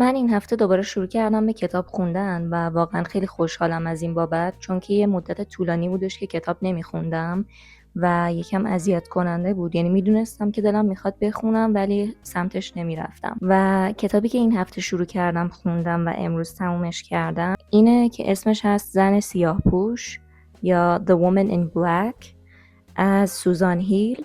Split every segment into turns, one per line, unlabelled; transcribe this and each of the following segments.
من این هفته دوباره شروع کردم به کتاب خوندن و واقعا خیلی خوشحالم از این بابت، چون که یه مدت طولانی بودش که کتاب نمیخوندم و یکم اذیت کننده بود. یعنی میدونستم که دلم میخواد بخونم ولی سمتش نمیرفتم. و کتابی که این هفته شروع کردم خوندم و امروز تمومش کردم اینه که اسمش هست زن سیاه پوش یا The Woman in Black از سوزان هیل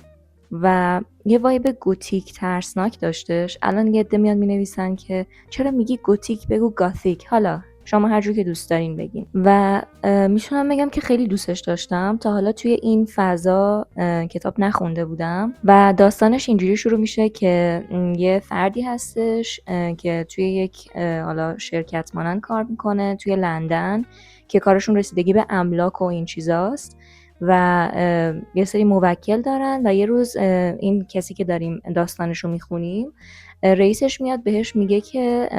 و یه وایب گوتیک ترسناک داشتش. الان یه عده میان مینویسن که چرا میگی گوتیک، بگو گاتیک. حالا شما هر جور که دوست دارین بگین. و میتونم بگم که خیلی دوستش داشتم. تا حالا توی این فضا کتاب نخونده بودم و داستانش اینجوری شروع میشه که یه فردی هستش که توی یک حالا شرکت مانند کار میکنه توی لندن که کارشون رسیدگی به املاک و این چیزاست و یه سری موکل دارن و یه روز این کسی که داریم داستانشو میخونیم رئیسش میاد بهش میگه که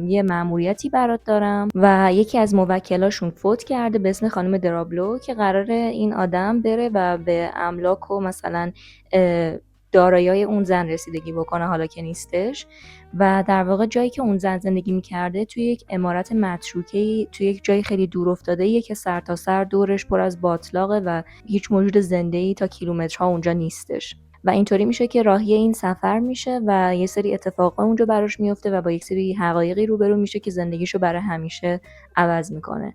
یه مأموریتی برات دارم و یکی از موکلاشون فوت کرده به اسم خانم درابلو که قراره این آدم بره و به املاک و مثلا دارایی‌های اون زن رسیدگی بکنه حالا که نیستش. و در واقع جایی که اون زن زندگی میکرده توی یک عمارت متروکه‌ای توی یک جای خیلی دور افتاده‌ایه که سرتاسر دورش پر از باتلاقه و هیچ موجود زنده‌ای تا کیلومترها اونجا نیستش. و اینطوری میشه که راهی این سفر میشه و یه سری اتفاقا اونجا براش میفته و با یک سری حقایقی روبرو میشه که زندگیشو برای همیشه عوض میکنه.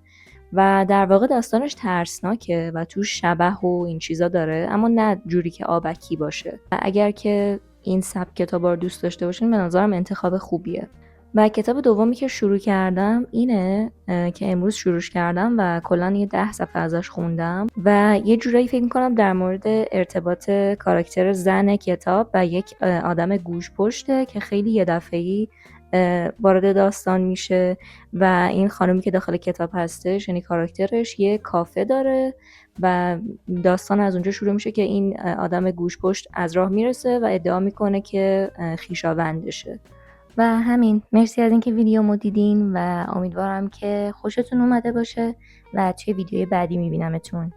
و در واقع داستانش ترسناکه و توش شبح و این چیزا داره، اما نه جوری که آبکی باشه. و اگر که این سبک کتابا رو دوست داشته باشین به نظرم انتخاب خوبیه. و کتاب دومی که شروع کردم اینه که امروز شروعش کردم و کلا یه 10 صفحه ازش خوندم و یه جورایی فکر میکنم در مورد ارتباط کاراکتر زن کتاب و یک آدم گوش پشته که خیلی یه دفعه‌ای وارد داستان میشه. و این خانومی که داخل کتاب هستش یعنی کاراکترش یه کافه داره و داستان از اونجا شروع میشه که این آدم گوش پشت از راه میرسه و ادعا میکنه که خویشاوندشه. و همین، مرسی از اینکه ویدیومو دیدین و امیدوارم که خوشتون اومده باشه و توی ویدیوی بعدی میبینمتون.